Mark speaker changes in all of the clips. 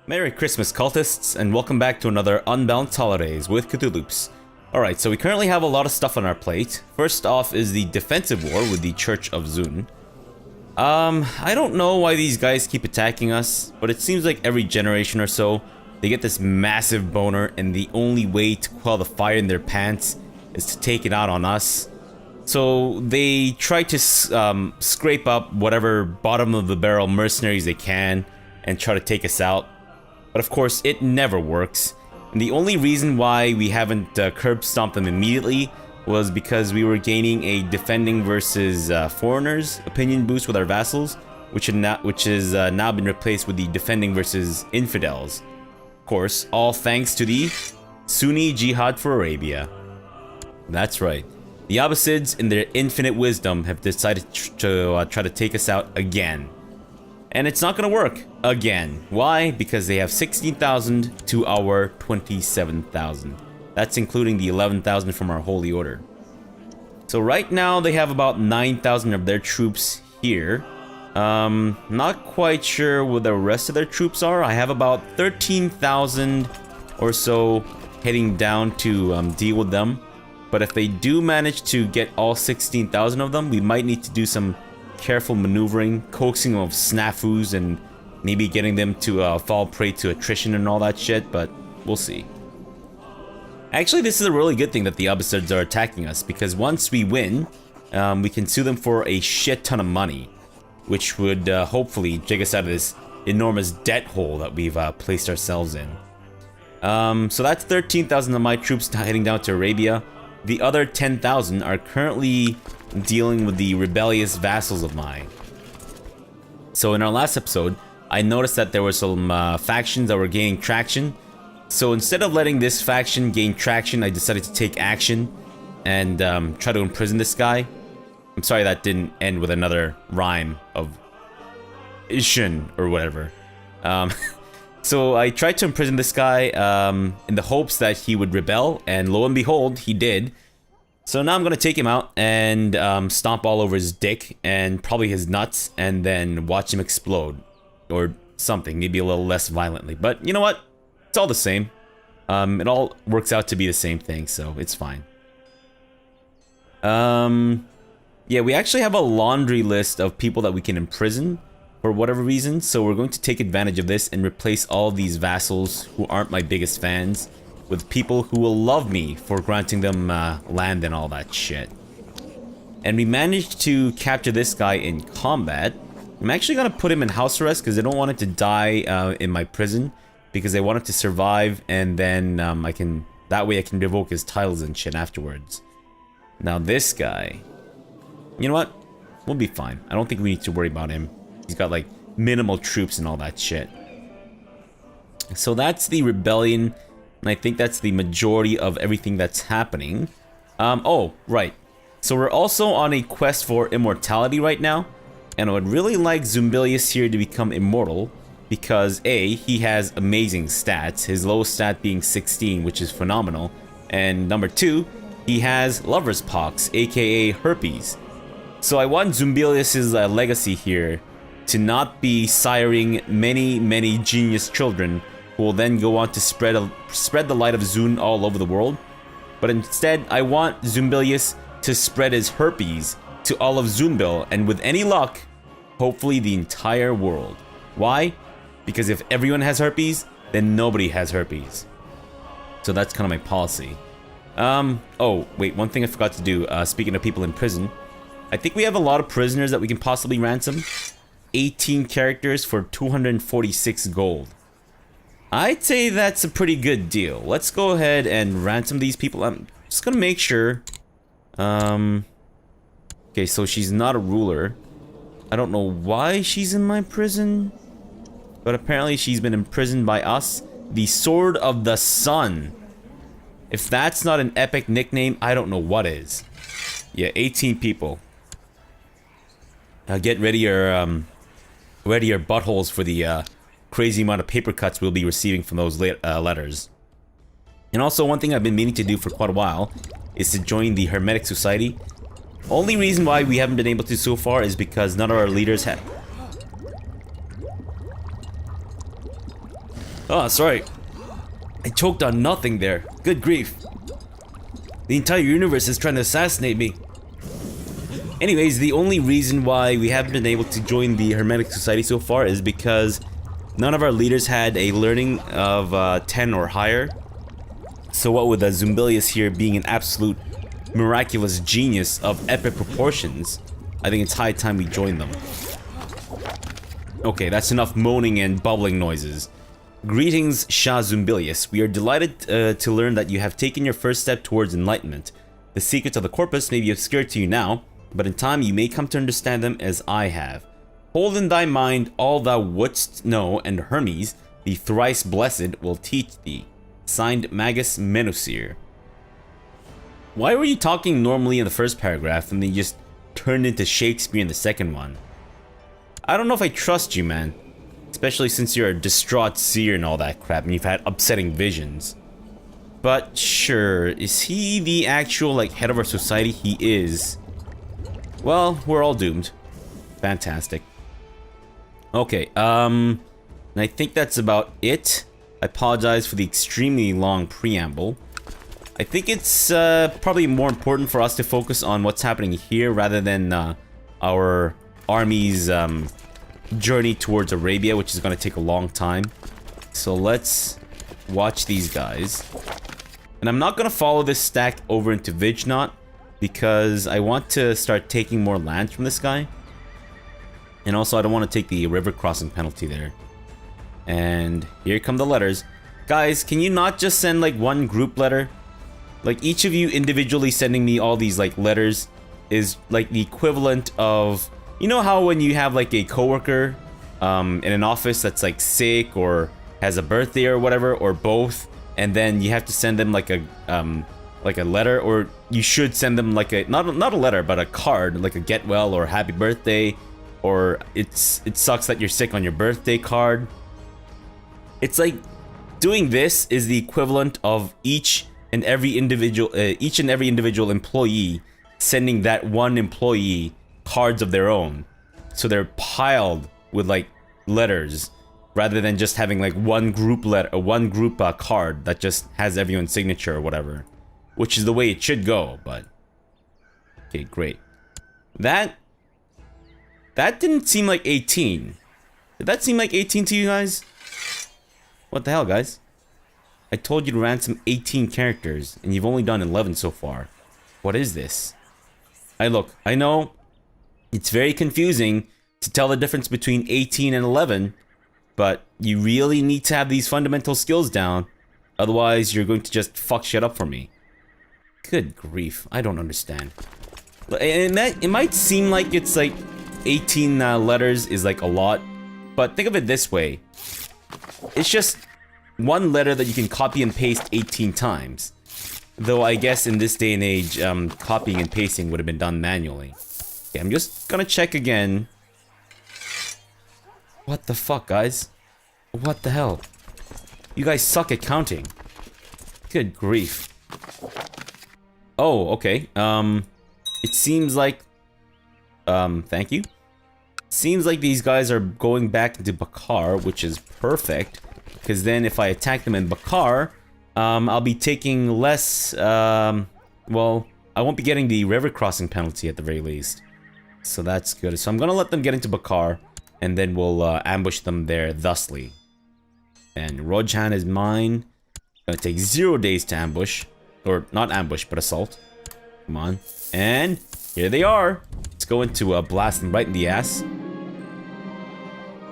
Speaker 1: Merry Christmas, cultists, and welcome back to another Unbalanced Holidays with CthuLoops. Alright, so we currently have a lot of stuff on our plate. First off is the defensive war with the Church of Zun. I don't know why these guys keep attacking us, but it seems like every generation or so, they get this massive boner, and the only way to quell the fire in their pants is to take it out on us. So they try to scrape up whatever bottom of the barrel mercenaries they can and try to take us out. But of course, it never works. And the only reason why we haven't curb stomped them immediately was because we were gaining a defending versus foreigners opinion boost with our vassals, which has now been replaced with the defending versus infidels. Of course, all thanks to the Sunni Jihad for Arabia. That's right. The Abbasids, in their infinite wisdom, have decided to try to take us out again. And it's not gonna work again. Why? Because they have 16,000 to our 27,000. That's including the 11,000 from our Holy Order. So right now they have about 9,000 of their troops here. Not quite sure what the rest of their troops are. I have about 13,000 or so heading down to deal with them. But if they do manage to get all 16,000 of them, we might need to do some careful maneuvering, coaxing them of snafus, and maybe getting them to fall prey to attrition and all that shit, but we'll see. Actually, this is a really good thing that the Abbasids are attacking us, because once we win, we can sue them for a shit ton of money, which would hopefully jig us out of this enormous debt hole that we've placed ourselves in. So that's 13,000 of my troops heading down to Arabia. The other 10,000 are currently dealing with the rebellious vassals of mine. So in our last episode, I noticed that there were some factions that were gaining traction. So instead of letting this faction gain traction, I decided to take action and try to imprison this guy. I'm sorry that didn't end with another rhyme of Ishin or whatever. So I tried to imprison this guy in the hopes that he would rebel, and lo and behold, he did. So now I'm gonna take him out and stomp all over his dick and probably his nuts, and then watch him explode. Or something, maybe a little less violently. But you know what? It's all the same. It all works out to be the same thing, so it's fine. Yeah, we actually have a laundry list of people that we can imprison for whatever reason, so we're going to take advantage of this and replace all these vassals who aren't my biggest fans with people who will love me for granting them land and all that shit. And we managed to capture this guy in combat. I'm actually gonna put him in house arrest because I don't want him to die in my prison, because I want him to survive, and then that way I can revoke his titles and shit afterwards. Now this guy, you know what? We'll be fine. I don't think we need to worry about him. He's got like minimal troops and all that shit. So that's the rebellion, and I think that's the majority of everything that's happening. Oh, right. So we're also on a quest for immortality right now, and I would really like Zunbil here to become immortal, because A, he has amazing stats, his lowest stat being 16, which is phenomenal, and number 2, he has lover's pox, aka herpes. So I want Zunbil's legacy here to not be siring many genius children who will then go on to spread the light of Zun all over the world. But instead, I want Zunbil to spread his herpes to all of Zunbil, and with any luck, hopefully the entire world. Why? Because if everyone has herpes, then nobody has herpes. So that's kind of my policy. Oh, wait, one thing I forgot to do, speaking of people in prison, I think we have a lot of prisoners that we can possibly ransom. 18 characters for 246 gold. I'd say that's a pretty good deal. Let's go ahead and ransom these people. I'm just gonna make sure. Okay, so she's not a ruler. I don't know why she's in my prison, but apparently she's been imprisoned by us. The Sword of the Sun. If that's not an epic nickname, I don't know what is. Yeah, 18 people. Get ready your buttholes for the crazy amount of paper cuts we'll be receiving from those letters. And also, one thing I've been meaning to do for quite a while is to join the Hermetic Society. Only reason why we haven't been able to so far is because none of our leaders have... Oh, sorry. I choked on nothing there. Good grief. The entire universe is trying to assassinate me. Anyways, the only reason why we haven't been able to join the Hermetic Society so far is because none of our leaders had a learning of 10 or higher. So what with Zunbil here being an absolute miraculous genius of epic proportions, I think it's high time we join them. Okay, that's enough moaning and bubbling noises. Greetings, Shah Zunbil. We are delighted to learn that you have taken your first step towards enlightenment. The secrets of the corpus may be obscure to you now, but in time you may come to understand them as I have. Hold in thy mind all thou wouldst know, and Hermes, the thrice blessed, will teach thee. Signed, Magus Menusir. Why were you talking normally in the first paragraph and then you just turned into Shakespeare in the second one? I don't know if I trust you, man. Especially since you're a distraught seer and all that crap and you've had upsetting visions. But sure, is he the actual, like, head of our society? He is. Well, we're all doomed. Fantastic. Okay, and I think that's about it. I apologize for the extremely long preamble. I think it's probably more important for us to focus on what's happening here rather than our army's journey towards Arabia, which is going to take a long time. So let's watch these guys. And I'm not going to follow this stack over into Vijnot because I want to start taking more land from this guy. And also I don't want to take the river crossing penalty there. And here come the letters. Guys, can you not just send like one group letter? Like each of you individually sending me all these like letters is like the equivalent of, you know how when you have like a coworker in an office that's like sick or has a birthday or whatever, or both, and then you have to send them like a letter, or you should send them like a not a letter but a card, like a get well or happy birthday, or it sucks that you're sick on your birthday card. It's like doing this is the equivalent of each and every individual employee sending that one employee cards of their own, so they're piled with like letters rather than just having like one group card that just has everyone's signature or whatever, which is the way it should go. But okay, great. That didn't seem like 18. Did that seem like 18 to you guys? What the hell, guys? I told you to ransom 18 characters and you've only done 11 so far. What is this? I know it's very confusing to tell the difference between 18 and 11, but you really need to have these fundamental skills down, otherwise you're going to just fuck shit up for me. Good grief, I don't understand. And it might seem like it's like 18 letters is like a lot, but think of it this way. It's just one letter that you can copy and paste 18 times. Though I guess in this day and age, copying and pasting would have been done manually. Okay, I'm just gonna check again. What the fuck, guys? What the hell? You guys suck at counting. Good grief. Oh, okay. It seems like... thank you. Seems like these guys are going back into Bakar, which is perfect. Because then if I attack them in Bakar, I'll be taking less... well, I won't be getting the river crossing penalty at the very least. So that's good. So I'm gonna let them get into Bakar, and then we'll ambush them there thusly. And Rojhan is mine. Gonna take 0 days to ambush. Or, not ambush, but assault. Come on. And here they are. Let's go into blast them right in the ass.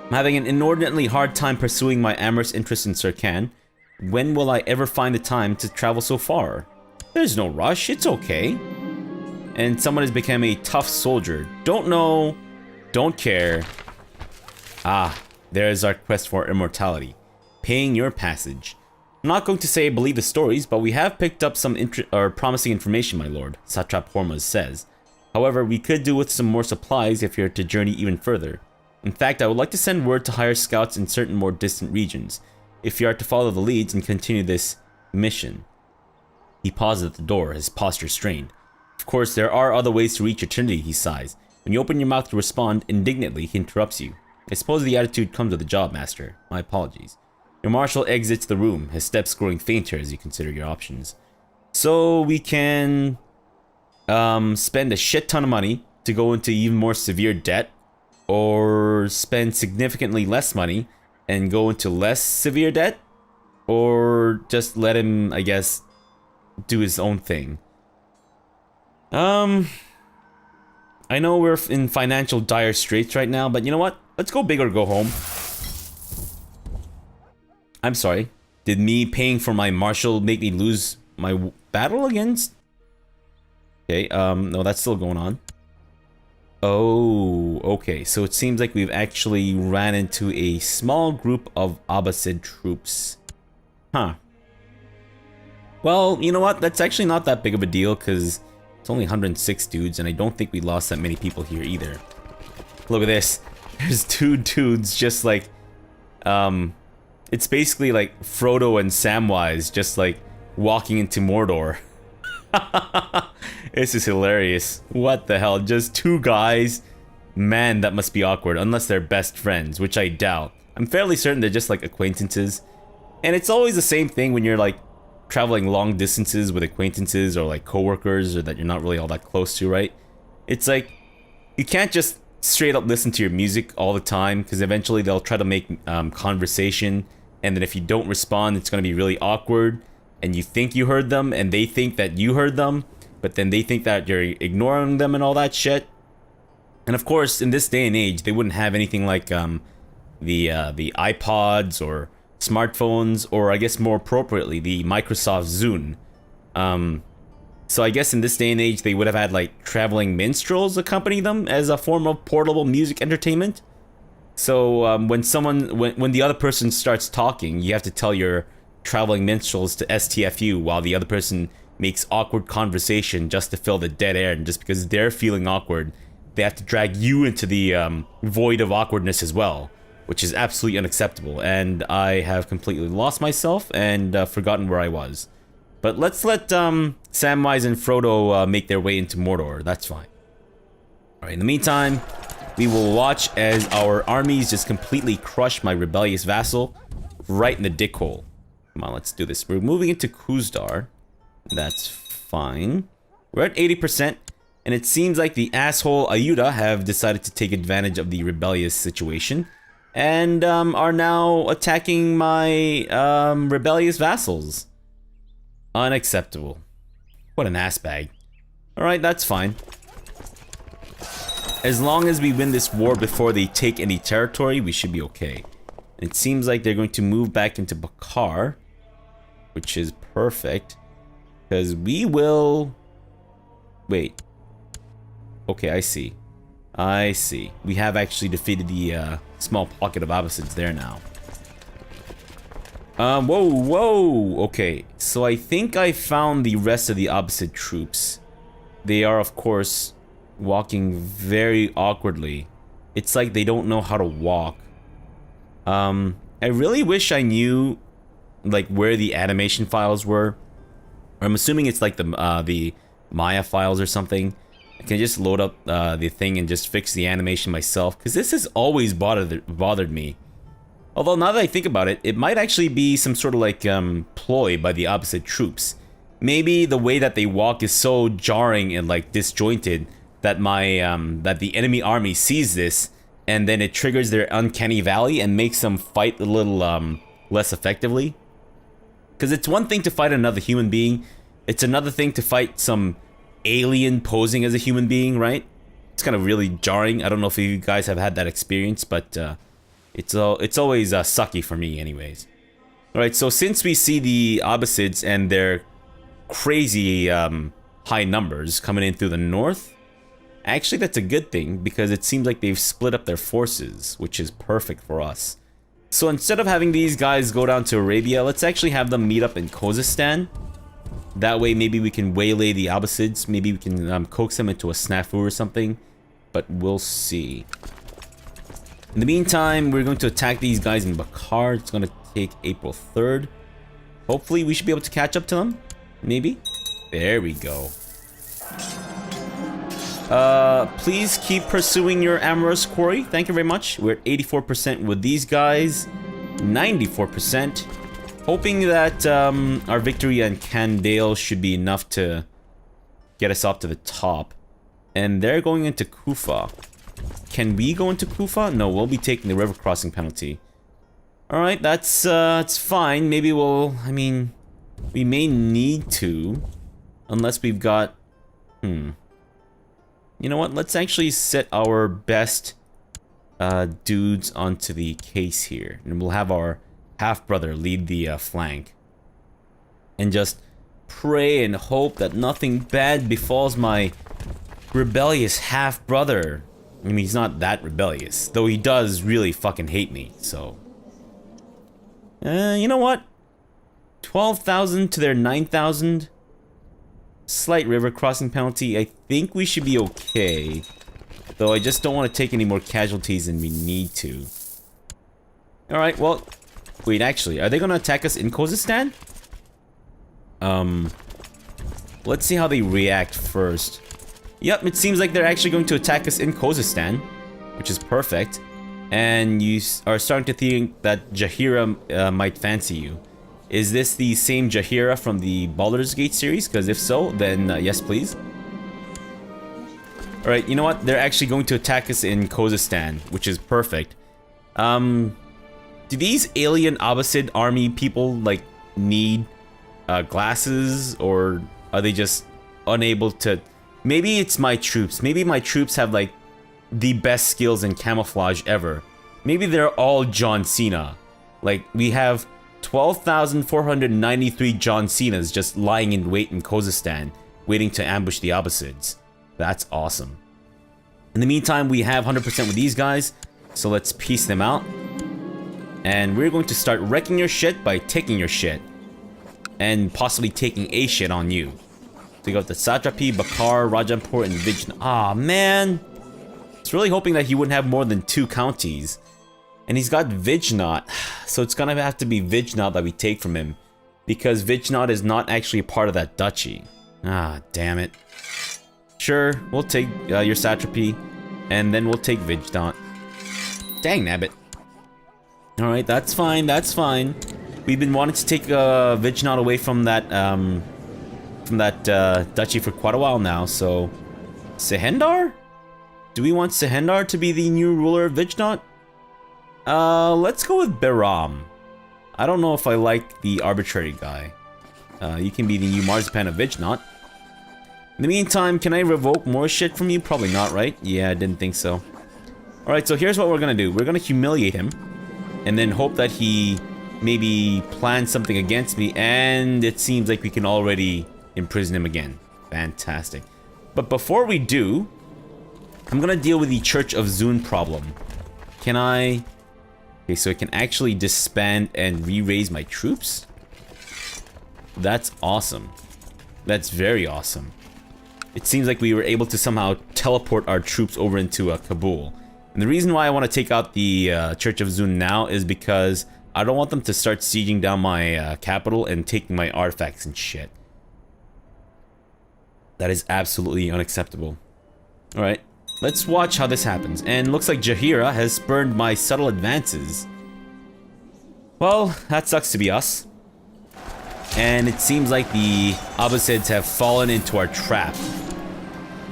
Speaker 1: I'm having an inordinately hard time pursuing my amorous interest in Sirkan. When will I ever find the time to travel so far? There's no rush, it's okay. And someone has become a tough soldier. Don't know, don't care. Ah, there's our quest for immortality. Paying your passage. I'm not going to say I believe the stories, but we have picked up some promising information, my lord, Satrap Hormuz says. However, we could do with some more supplies if you're to journey even further. In fact, I would like to send word to hire scouts in certain more distant regions, if you are to follow the leads and continue this mission. He pauses at the door, his posture strained. Of course, there are other ways to reach eternity, he sighs. When you open your mouth to respond, indignantly, he interrupts you. I suppose the attitude comes with the job, master. My apologies. Your marshal exits the room, his steps growing fainter as you consider your options. So we can spend a shit ton of money to go into even more severe debt, or spend significantly less money and go into less severe debt, or just let him, I guess, do his own thing. I know we're in financial dire straits right now, but you know what? Let's go big or go home. I'm sorry. Did me paying for my marshal make me lose my battle against? Okay, no, that's still going on. Oh, okay. So it seems like we've actually ran into a small group of Abbasid troops. Huh. Well, you know what? That's actually not that big of a deal, because it's only 106 dudes, and I don't think we lost that many people here either. Look at this. There's 2 dudes just like, it's basically like Frodo and Samwise just like walking into Mordor. This is hilarious. What the hell? Just 2 guys? Man, that must be awkward, unless they're best friends, which I doubt. I'm fairly certain they're just like acquaintances. And it's always the same thing when you're like traveling long distances with acquaintances or like coworkers or that you're not really all that close to, right? It's like, you can't just straight up listen to your music all the time, because eventually they'll try to make conversation, and then if you don't respond, it's going to be really awkward, and you think you heard them, and they think that you heard them, but then they think that you're ignoring them and all that shit. And of course, in this day and age, they wouldn't have anything like the iPods or smartphones, or I guess more appropriately, the Microsoft Zune. So I guess in this day and age, they would have had like traveling minstrels accompany them as a form of portable music entertainment. So when the other person starts talking, you have to tell your traveling minstrels to STFU while the other person makes awkward conversation just to fill the dead air, and just because they're feeling awkward, they have to drag you into the void of awkwardness as well, which is absolutely unacceptable, and I have completely lost myself and forgotten where I was. But let's let Samwise and Frodo make their way into Mordor. That's fine. Alright, in the meantime, we will watch as our armies just completely crush my rebellious vassal right in the dick hole. Come on, let's do this. We're moving into Khuzdar. That's fine. We're at 80%, and it seems like the asshole Ayuda have decided to take advantage of the rebellious situation, and are now attacking my rebellious vassals. Unacceptable. What an ass bag. Alright, that's fine. As long as we win this war before they take any territory, we should be okay. It seems like they're going to move back into Bakar, which is perfect, because we will... Wait. Okay, I see. I see. We have actually defeated the small pocket of Abbasids there now. Whoa. Okay, so I think I found the rest of the Abbasid troops. They are, of course, walking very awkwardly. It's like they don't know how to walk. I really wish I knew, like, where the animation files were. I'm assuming it's like the Maya files or something. I can just load up the thing and just fix the animation myself, because this has always bothered me. Although now that I think about it, it might actually be some sort of like ploy by the Abbasid troops. Maybe the way that they walk is so jarring and like disjointed that that the enemy army sees this, and then it triggers their uncanny valley and makes them fight a little less effectively. Because it's one thing to fight another human being, it's another thing to fight some alien posing as a human being, right? It's kind of really jarring. I don't know if you guys have had that experience, but it's always sucky for me anyways. Alright, so since we see the Abbasids and their crazy high numbers coming in through the north, actually that's a good thing, because it seems like they've split up their forces, which is perfect for us. So instead of having these guys go down to Arabia, let's actually have them meet up in Khuzestan. That way maybe we can waylay the Abbasids, maybe we can coax them into a snafu or something, but we'll see. In the meantime, we're going to attack these guys in Bakar. It's going to take April 3rd. Hopefully, we should be able to catch up to them. Maybe. There we go. Please keep pursuing your amorous quarry. Thank you very much. We're at 84% with these guys. 94%. Hoping that our victory on Candale should be enough to get us up to the top. And they're going into Kufa. Can we go into Kufa? No, we'll be taking the river crossing penalty. Alright, that's fine. Maybe we'll... I mean, we may need to. Unless we've got... You know what? Let's actually set our best dudes onto the case here. And we'll have our half-brother lead the flank. And just pray and hope that nothing bad befalls my rebellious half-brother. I mean, he's not that rebellious. Though he does really fucking hate me, so... you know what? 12,000 to their 9,000. Slight river crossing penalty. I think we should be okay. Though I just don't want to take any more casualties than we need to. Alright, well... Wait, actually, are they going to attack us in Khuzestan? Let's see how they react first. Yep, it seems like they're actually going to attack us in Khuzestan, which is perfect. And you are starting to think that Jaheira might fancy you. Is this the same Jaheira from the Baldur's Gate series? Because if so, then yes, please. Alright, you know what? They're actually going to attack us in Khuzestan, which is perfect. Do these alien Abbasid army people, like, need glasses? Or are they just unable to... Maybe it's my troops. Maybe my troops have, like, the best skills in camouflage ever. Maybe they're all John Cena. Like, we have 12,493 John Cenas just lying in wait in Khuzestan, waiting to ambush the Abbasids. That's awesome. In the meantime, we have 100% with these guys, so let's piece them out. And we're going to start wrecking your shit by taking your shit. And possibly taking a shit on you. So we got the Satrapi, Bakar, Rajampur, and Vijna. Ah, man. I was really hoping that he wouldn't have more than 2 counties. And he's got Vijnat. So it's gonna have to be Vijnat that we take from him. Because Vijnat is not actually a part of that duchy. Ah, damn it. Sure, we'll take your Satrapy. And then we'll take Vijnat. Dang nabbit. Alright, that's fine, that's fine. We've been wanting to take Vijnat away from that duchy for quite a while now, so... Sehendar? Do we want Sehendar to be the new ruler of Vijnat? Let's go with Beram. I don't know if I like the arbitrary guy. You can be the new Marzipan of Vijnat. In the meantime, can I revoke more shit from you? Probably not, right? Yeah, I didn't think so. Alright, so here's what we're gonna do. We're gonna humiliate him. And then hope that he maybe plans something against me. And it seems like we can already imprison him again. Fantastic. But before we do, I'm gonna deal with the Church of Zun problem. Can I... Okay, so I can actually disband and re-raise my troops? That's awesome. That's very awesome. It seems like we were able to somehow teleport our troops over into Kabul. And the reason why I want to take out the Church of Zun now is because I don't want them to start sieging down my capital and taking my artifacts and shit. That is absolutely unacceptable. Alright, let's watch how this happens. And looks like Jaheira has spurned my subtle advances. Well, that sucks to be us. And it seems like the Abbasids have fallen into our trap.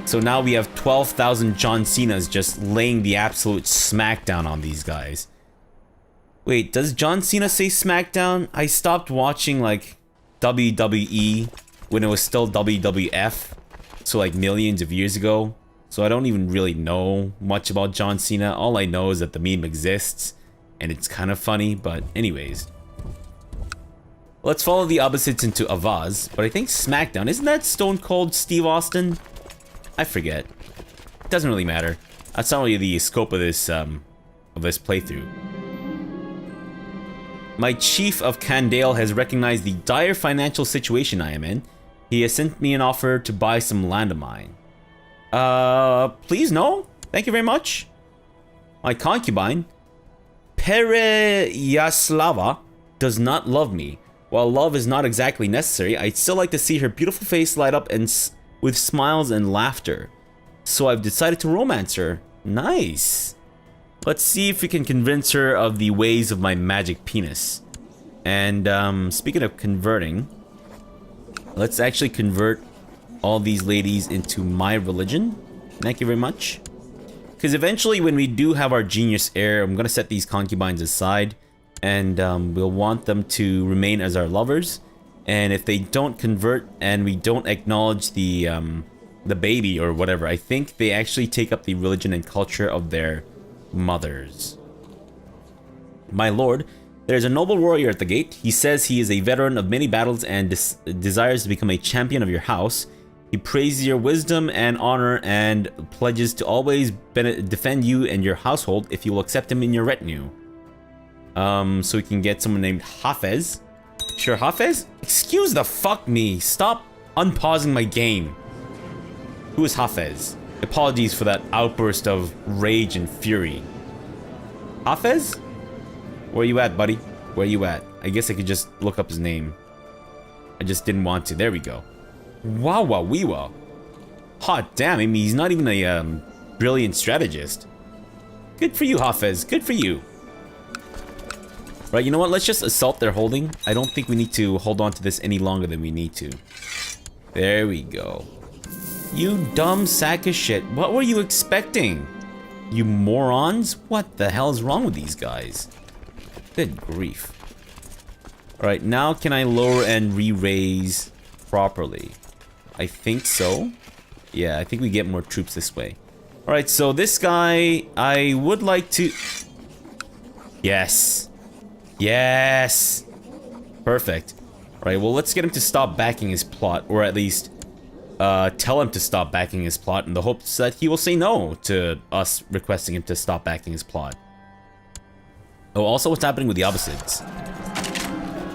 Speaker 1: So now we have 12,000 John Cenas just laying the absolute smackdown on these guys. Wait, does John Cena say smackdown? I stopped watching, like, WWE when it was still WWF. So, like, millions of years ago. So I don't even really know much about John Cena. All I know is that the meme exists. And it's kind of funny, but anyways. Let's follow the Abbasids into Avaz. But I think smackdown, isn't that Stone Cold Steve Austin? I forget. It doesn't really matter. That's not really the scope of this playthrough. My chief of Candale has recognized the dire financial situation I am in. He has sent me an offer to buy some land of mine. Please no? Thank you very much. My concubine, Pereyaslava, does not love me. While love is not exactly necessary, I'd still like to see her beautiful face light up and with smiles and laughter. So I've decided to romance her. Nice. Let's see if we can convince her of the ways of my magic penis. And speaking of converting, let's actually convert all these ladies into my religion. Thank you very much. Because eventually when we do have our genius heir, I'm going to set these concubines aside. And we'll want them to remain as our lovers. And if they don't convert and we don't acknowledge the baby or whatever, I think they actually take up the religion and culture of their mothers. My lord, there's a noble warrior at the gate. He says he is a veteran of many battles and desires to become a champion of your house. He praises your wisdom and honor and pledges to always defend you and your household if you will accept him in your retinue. So we can get someone named Hafez. Sure, Hafez? Excuse the fuck me. Stop unpausing my game. Who is Hafez? Apologies for that outburst of rage and fury. Hafez? Where you at, buddy? Where you at? I guess I could just look up his name. I just didn't want to. There we go. Wow, wow, wee wow. Hot damn, I mean, he's not even a brilliant strategist. Good for you, Hafez. Good for you. Right, you know what? Let's just assault their holding. I don't think we need to hold on to this any longer than we need to. There we go. You dumb sack of shit. What were you expecting? You morons? What the hell is wrong with these guys? Good grief. Alright, now can I lower and re-raise properly? I think so. Yeah, I think we get more troops this way. Alright, so this guy, I would like to... Yes. Yes. Perfect. Alright, well, let's get him to stop backing his plot, or at least tell him to stop backing his plot in the hopes that he will say no to us requesting him to stop backing his plot. Oh, also what's happening with the Abbasids?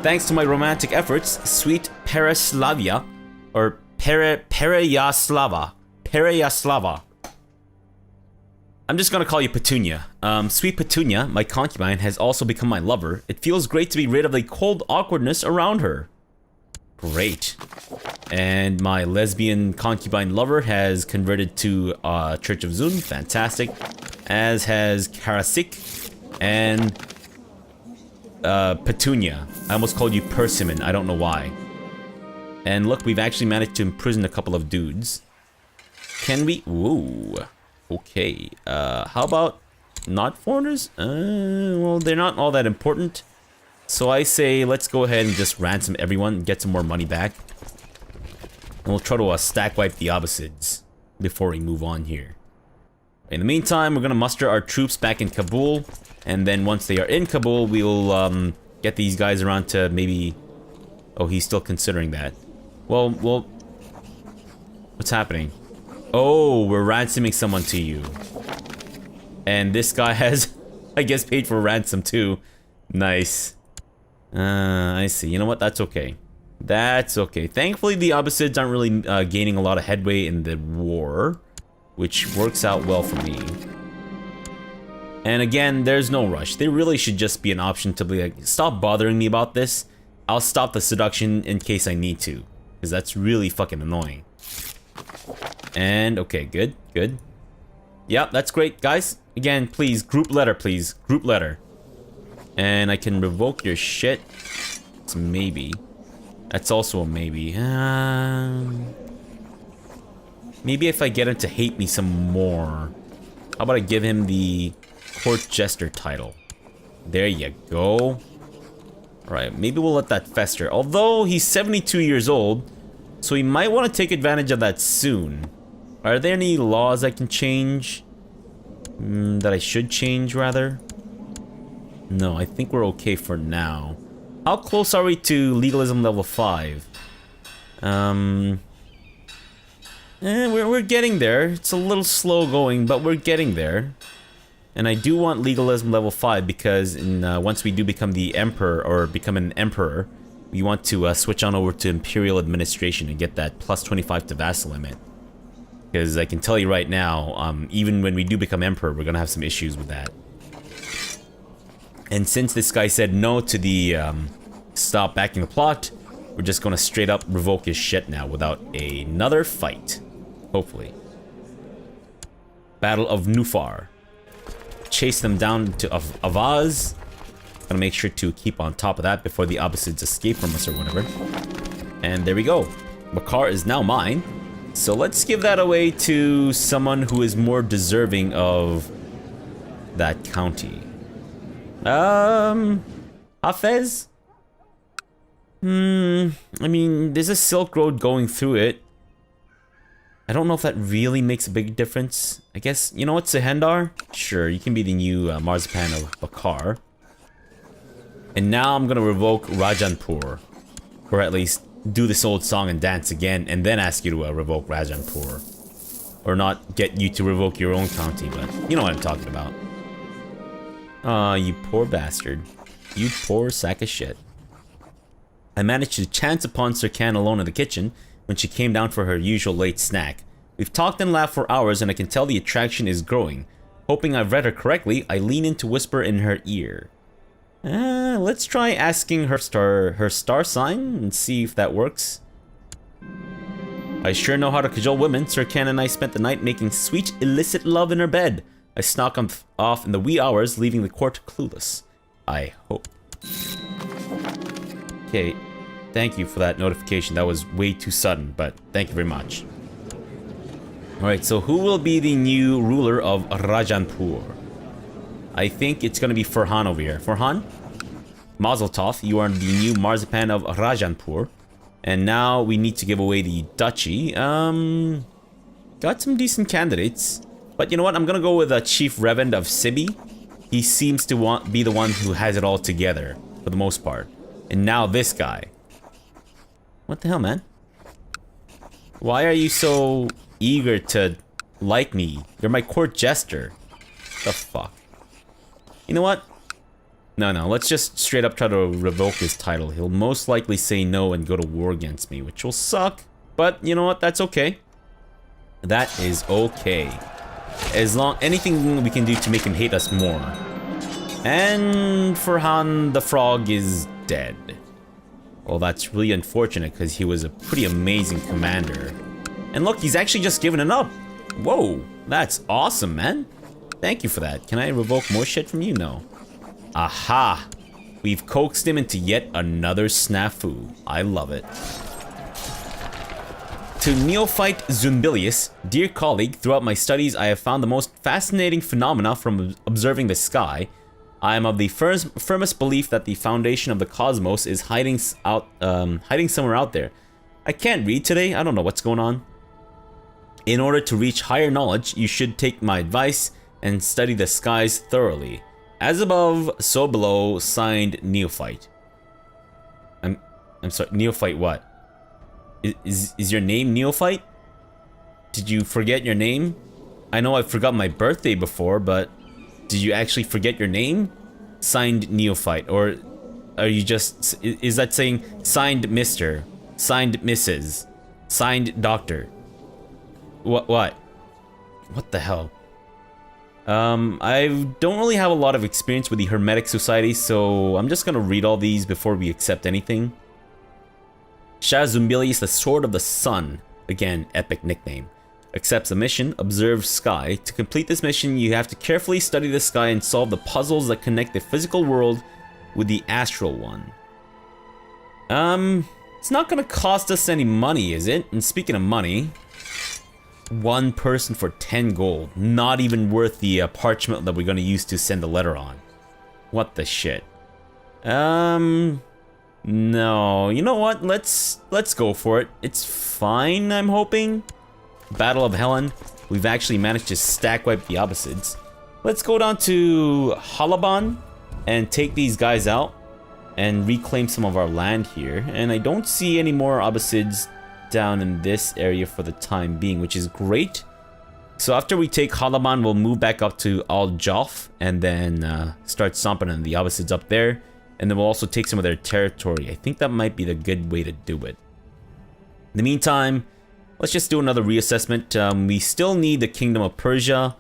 Speaker 1: Thanks to my romantic efforts, sweet Pereslavia, or Pereyaslava. I'm just gonna call you Petunia. Sweet Petunia, my concubine, has also become my lover. It feels great to be rid of the cold awkwardness around her. Great. And my lesbian concubine lover has converted to Church of Zun. Fantastic. As has Karasik and Petunia. I almost called you Persimmon. I don't know why. And look, we've actually managed to imprison a couple of dudes. Can we? Ooh. Okay. How about not foreigners? Well, they're not all that important. So I say let's go ahead and just ransom everyone and get some more money back. And we'll try to stack wipe the Abbasids before we move on here. In the meantime, we're going to muster our troops back in Kabul. And then once they are in Kabul, we'll get these guys around to maybe... Oh, he's still considering that. Well, what's happening? Oh, we're ransoming someone to you. And this guy has, I guess, paid for ransom too. Nice. I see. You know what? That's okay. That's okay. Thankfully, the Abbasids aren't really gaining a lot of headway in the war, which works out well for me. And again, there's no rush. They really should just be an option to be like, stop bothering me about this. I'll stop the seduction in case I need to, because that's really fucking annoying. And okay, good, good. Yeah, that's great, guys. Again, please, group letter, please. Group letter. And I can revoke your shit. It's a maybe. That's also a maybe. Maybe if I get him to hate me some more. How about I give him the court jester title? There you go. Alright, maybe we'll let that fester. Although he's 72 years old, so he might want to take advantage of that soon. Are there any laws I can change? That I should change, rather? No, I think we're okay for now. How close are we to legalism level 5? We're getting there. It's a little slow going, but we're getting there. And I do want legalism level 5 because once we do become the emperor, or become an emperor, we want to switch on over to imperial administration and get that plus 25 to vassal limit. Because I can tell you right now, even when we do become emperor, we're gonna have some issues with that. And since this guy said no to the stop backing the plot, we're just gonna straight up revoke his shit now without another fight. Hopefully. Battle of Nufar. chase them down to Avaz. Gotta make sure to keep on top of that before the Abbasids escape from us or whatever. And there we go. Makar is now mine. So let's give that away to someone who is more deserving of that county. Hafez? I mean, there's a Silk Road going through it. I don't know if that really makes a big difference. I guess, you know what, Sehendar? Sure, you can be the new Marzipan of Bakar. And now I'm gonna revoke Rajanpur. Or at least do this old song and dance again, and then ask you to revoke Rajanpur. Or not get you to revoke your own county, but you know what I'm talking about. Aw, you poor bastard. You poor sack of shit. I managed to chance upon Sirkan alone in the kitchen when she came down for her usual late snack. We've talked and laughed for hours and I can tell the attraction is growing. Hoping I've read her correctly, I lean in to whisper in her ear. Let's try asking her star sign and see if that works. I sure know how to cajole women. Sirkan and I spent the night making sweet, illicit love in her bed. I snuck off in the wee hours, leaving the court clueless. I hope. Okay, thank you for that notification. That was way too sudden, but thank you very much. Alright, so who will be the new ruler of Rajanpur? I think it's gonna be Farhan over here. Farhan? Mazel Tov, you are the new Marzipan of Rajanpur. And now we need to give away the duchy. Got some decent candidates. But you know what? I'm gonna go with Chief Revend of Sibi. He seems to be the one who has it all together, for the most part. And now this guy. What the hell, man? Why are you so eager to like me? You're my court jester. The fuck? You know what? No, let's just straight up try to revoke his title. He'll most likely say no and go to war against me, which will suck. But you know what? That's okay. That is okay. As long anything we can do to make him hate us more. And Farhan the Frog is dead. Well, that's really unfortunate because he was a pretty amazing commander. And look, he's actually just given it up. Whoa, that's awesome, man. Thank you for that. Can I revoke more shit from you? No. Aha! We've coaxed him into yet another snafu. I love it. To neophyte Zunbilius, dear colleague, throughout my studies I have found the most fascinating phenomena from observing the sky. I am of the firmest belief that the foundation of the cosmos is hiding somewhere out there. I can't read today, I don't know what's going on. In order to reach higher knowledge, you should take my advice and study the skies thoroughly. As above, so below, signed Neophyte. I'm sorry, Neophyte what? Is your name Neophyte? Did you forget your name? I know I forgot my birthday before, but did you actually forget your name? Signed Neophyte, or are you just, is that saying signed Mr., signed Mrs., signed Doctor? What? What the hell? I don't really have a lot of experience with the Hermetic Society, so I'm just gonna read all these before we accept anything. Shah Zumbilius, the Sword of the Sun, again, epic nickname, accepts a mission, observe sky. To complete this mission, you have to carefully study the sky and solve the puzzles that connect the physical world with the astral one. It's not gonna cost us any money, is it? And speaking of money, one person for 10 gold, not even worth the parchment that we're gonna use to send the letter on. What the shit? No, you know what? Let's go for it. It's fine, I'm hoping. Battle of Helen. We've actually managed to stack wipe the Abbasids. Let's go down to Halaban and take these guys out and reclaim some of our land here. And I don't see any more Abbasids down in this area for the time being, which is great. So after we take Halaban, we'll move back up to Al Jaf and then start stomping on the Abbasids up there. And then we'll also take some of their territory. I think that might be the good way to do it. In the meantime, let's just do another reassessment. We still need the Kingdom of Persia.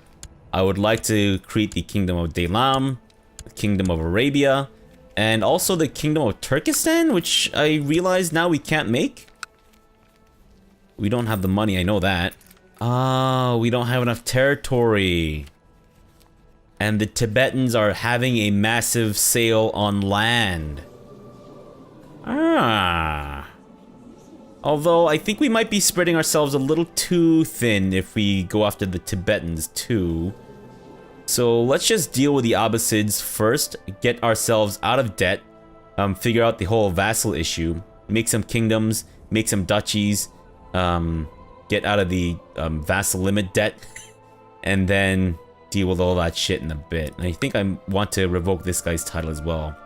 Speaker 1: I would like to create the Kingdom of Daylam, the Kingdom of Arabia, and also the Kingdom of Turkestan, which I realize now we can't make. We don't have the money, I know that. Ah, we don't have enough territory. And the Tibetans are having a massive sale on land. Ah. Although, I think we might be spreading ourselves a little too thin if we go after the Tibetans too. So let's just deal with the Abbasids first, get ourselves out of debt, figure out the whole vassal issue, make some kingdoms, make some duchies, get out of the vassal limit debt, and then deal with all that shit in a bit. And I think I want to revoke this guy's title as well,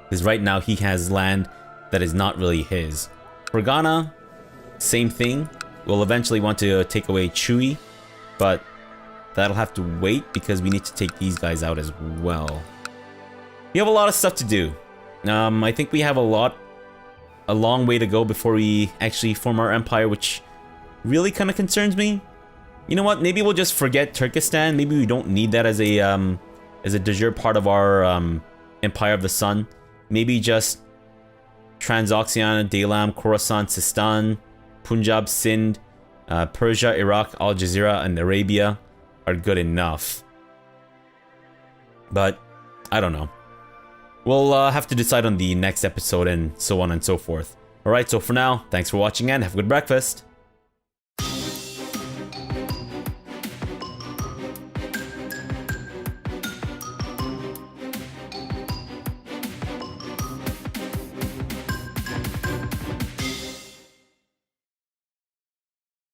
Speaker 1: because right now he has land that is not really his. For Ghana, same thing. We'll eventually want to take away Chui, but that'll have to wait because we need to take these guys out as well. We have a lot of stuff to do. I think we have a long way to go before we actually form our empire, which really kind of concerns me. You know what? Maybe we'll just forget Turkestan. Maybe we don't need that as a de jure part of our Empire of the Sun. Maybe just Transoxiana, Daylam, Khorasan, Sistan, Punjab, Sindh, Persia, Iraq, Al Jazeera, and Arabia are good enough. But I don't know. We'll have to decide on the next episode and so on and so forth. Alright, so for now, thanks for watching and have a good breakfast.